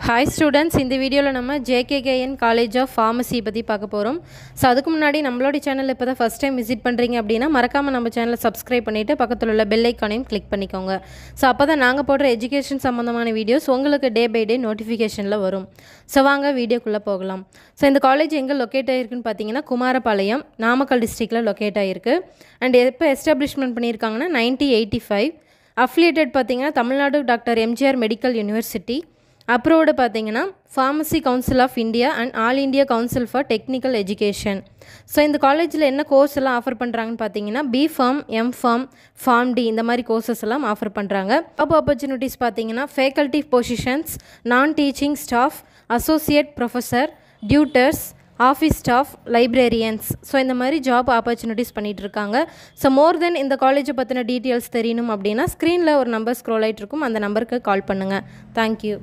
Hi students, in the video நம்ம JKKN College of Pharmacy பத்தி பார்க்க போறோம். சோ அதுக்கு முன்னாடி நம்மளோட சேனல் இப்போதான் ஃபர்ஸ்ட் டைம் விசிட் பண்றீங்க அப்படினா மறக்காம நம்ம சேனலை சப்ஸ்கிரைப் பண்ணிட்டு பக்கத்துல உள்ள பெல் ஐகானையும் கிளிக் பண்ணிக்கோங்க. சோ அப்பதான் நாங்க போடுற எஜுகேஷன் சம்பந்தமான வீடியோஸ் உங்களுக்கு டே பை டே நோட்டிஃபிகேஷன்ல வரும். சோ வாங்க வீடியோக்குள்ள போகலாம். சோ இந்த காலேஜ் எங்க லொகேட் ஆயிருக்குன்னு பாத்தீங்கன்னா குமாரபாளையம், நாமக்கல் டிஸ்ட்ரிக்ட்ல லொகேட் ஆயிருக்கு. அண்ட் எப்போ எஸ்டாப்லிஷ்மென்ட் பண்ணிருக்காங்கன்னா 1985. அஃபிலியேட்டட் பாத்தீங்கன்னா Tamil Nadu doctor MGR medical university. Approved பார்த்தீங்கன்னா pharmacy council of India and all India council for technical education. So இந்த காலேஜில் என்ன கோர்ஸ் எல்லாம் ஆஃபர் பண்ணுறாங்கன்னு பார்த்தீங்கன்னா பிஃபார்ம், எம்ஃபார்ம், ஃபார்ம் டி இந்த மாதிரி கோர்சஸ் எல்லாம் ஆஃபர் பண்ணுறாங்க. ஜாப் ஆப்பர்ச்சுனிட்டிஸ் பார்த்தீங்கன்னா ஃபேக்கல்ட்டி பொசிஷன்ஸ், நான் teaching staff, associate professor, tutors, office staff, librarians. So இந்த மாதிரி ஜாப் ஆப்பர்ச்சுனிட்டிஸ் பண்ணிகிட்டு இருக்காங்க. ஸோ மோர் தென் இந்த காலேஜை பற்றின டீட்டெயில்ஸ் தெரியணும் அப்படின்னா ஸ்க்ரீனில் ஒரு நம்பர் ஸ்க்ரோல் ஆகிட்டு இருக்கும், அந்த நம்பருக்கு கால் பண்ணுங்கள். தேங்க்யூ.